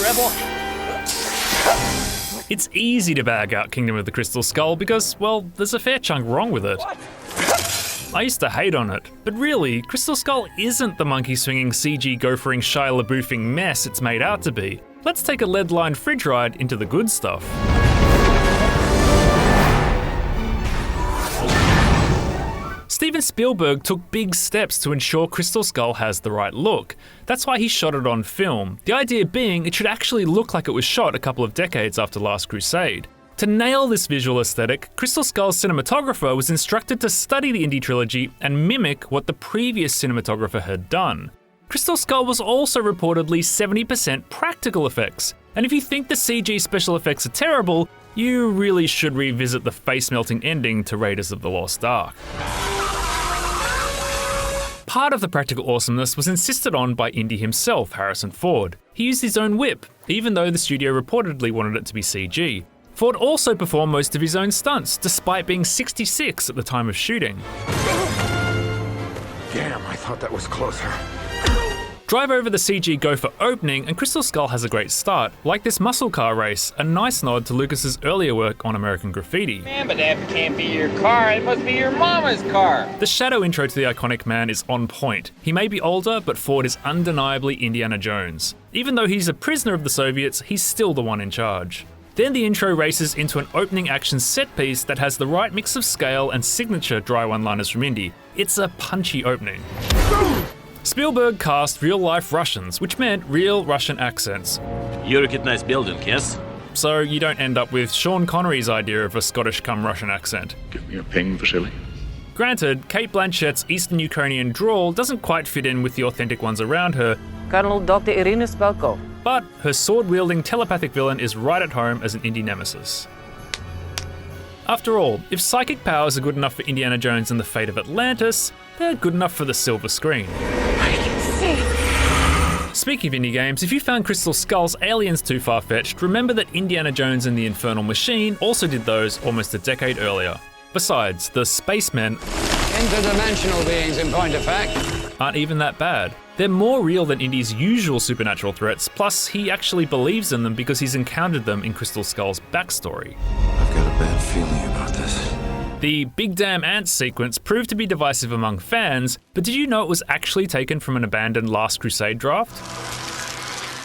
rebel. It's easy to bag out Kingdom of the Crystal Skull because, well, there's a fair chunk wrong with it. I used to hate on it, but really, Crystal Skull isn't the monkey-swinging, CG gophering, Shia LaBeoufing mess it's made out to be. Let's take a lead-lined fridge ride into the good stuff. Steven Spielberg took big steps to ensure Crystal Skull has the right look. That's why he shot it on film, the idea being it should actually look like it was shot a couple of decades after Last Crusade. To nail this visual aesthetic, Crystal Skull's cinematographer was instructed to study the Indy trilogy and mimic what the previous cinematographer had done. Crystal Skull was also reportedly 70% practical effects, and if you think the CG special effects are terrible, you really should revisit the face-melting ending to Raiders of the Lost Ark. Part of the practical awesomeness was insisted on by Indy himself, Harrison Ford. He used his own whip, even though the studio reportedly wanted it to be CG. Ford also performed most of his own stunts, despite being 66 at the time of shooting. Damn, I thought that was closer. Drive over the CG gopher opening and Crystal Skull has a great start, like this muscle car race, a nice nod to Lucas's earlier work on American Graffiti. Man, but that can't be your car, it must be your mama's car. The shadow intro to the iconic man is on point. He may be older, but Ford is undeniably Indiana Jones. Even though he's a prisoner of the Soviets, he's still the one in charge. Then the intro races into an opening action set piece that has the right mix of scale and signature dry one-liners from Indy. It's a punchy opening. Spielberg cast real-life Russians, which meant real Russian accents. You recognize building, yes? So you don't end up with Sean Connery's idea of a Scottish-cum-Russian accent. Give me a ping, Vasily. Granted, Kate Blanchett's Eastern Ukrainian drawl doesn't quite fit in with the authentic ones around her, Colonel Dr. Irina Spelko. but her sword-wielding telepathic villain is right at home as an Indy nemesis. After all, if psychic powers are good enough for Indiana Jones and the Fate of Atlantis, they're good enough for the silver screen. I can see. Speaking of indie games, if you found Crystal Skull's aliens too far-fetched, remember that Indiana Jones and the Infernal Machine also did those almost a decade earlier. Besides, the spacemen Interdimensional beings, in point of fact. aren't even that bad. They're more real than Indy's usual supernatural threats, plus he actually believes in them because he's encountered them in Crystal Skull's backstory. I've got a bad feeling about this. The Big Damn Ants sequence proved to be divisive among fans, but did you know it was actually taken from an abandoned Last Crusade draft?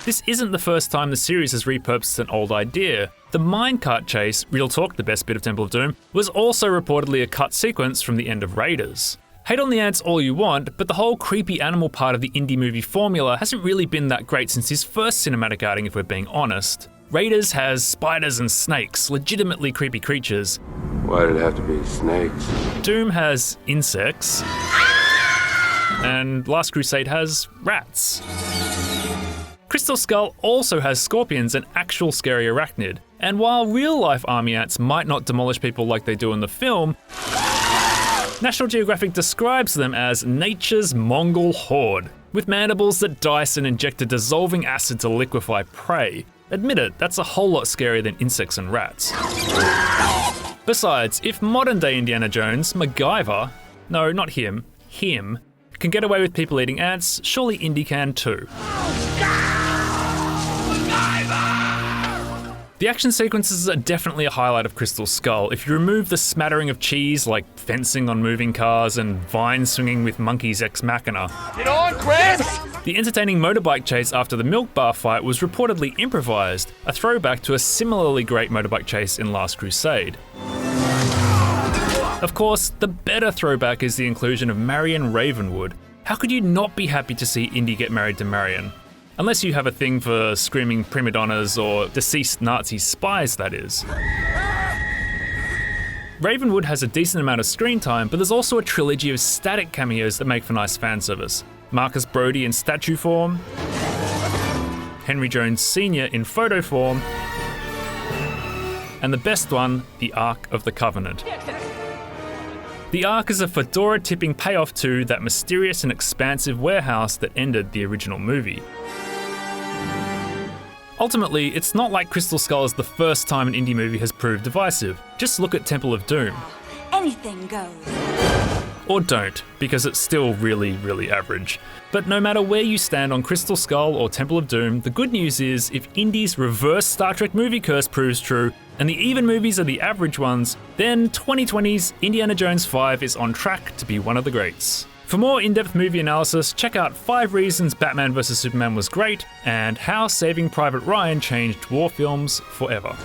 This isn't the first time the series has repurposed an old idea. The minecart chase, real talk the best bit of Temple of Doom, was also reportedly a cut sequence from the end of Raiders. Hate on the ants all you want, but the whole creepy animal part of the Indy movie formula hasn't really been that great since his first cinematic outing, if we're being honest. Raiders has spiders and snakes, legitimately creepy creatures. Why did it have to be snakes? Doom has insects. And Last Crusade has rats. Crystal Skull also has scorpions, an actual scary arachnid. And while real-life army ants might not demolish people like they do in the film, National Geographic describes them as nature's Mongol horde, with mandibles that dice and inject a dissolving acid to liquefy prey. Admit it, that's a whole lot scarier than insects and rats. Besides, if modern-day Indiana Jones, MacGyver, no, not him, can get away with people eating ants, surely Indy can too. The action sequences are definitely a highlight of Crystal Skull. If you remove the smattering of cheese like fencing on moving cars and vines swinging with monkeys ex machina. Get on, Chris! The entertaining motorbike chase after the milk bar fight was reportedly improvised, a throwback to a similarly great motorbike chase in Last Crusade. Of course, the better throwback is the inclusion of Marion Ravenwood. How could you not be happy to see Indy get married to Marion? Unless you have a thing for screaming prima donnas or deceased Nazi spies, that is. Ravenwood has a decent amount of screen time, but there's also a trilogy of static cameos that make for nice fan service. Marcus Brody in statue form, Henry Jones Sr. in photo form, and the best one, the Ark of the Covenant. The Ark is a fedora-tipping payoff to that mysterious and expansive warehouse that ended the original movie. Ultimately, it's not like Crystal Skull is the first time an indie movie has proved divisive. Just look at Temple of Doom. Anything goes. or don't, because it's still really, really average. But no matter where you stand on Crystal Skull or Temple of Doom, the good news is if Indy's reverse Star Trek movie curse proves true, and the even movies are the average ones, then 2020's Indiana Jones 5 is on track to be one of the greats. For more in-depth movie analysis, check out 5 Reasons Batman vs Superman was great, and How Saving Private Ryan Changed War Films Forever.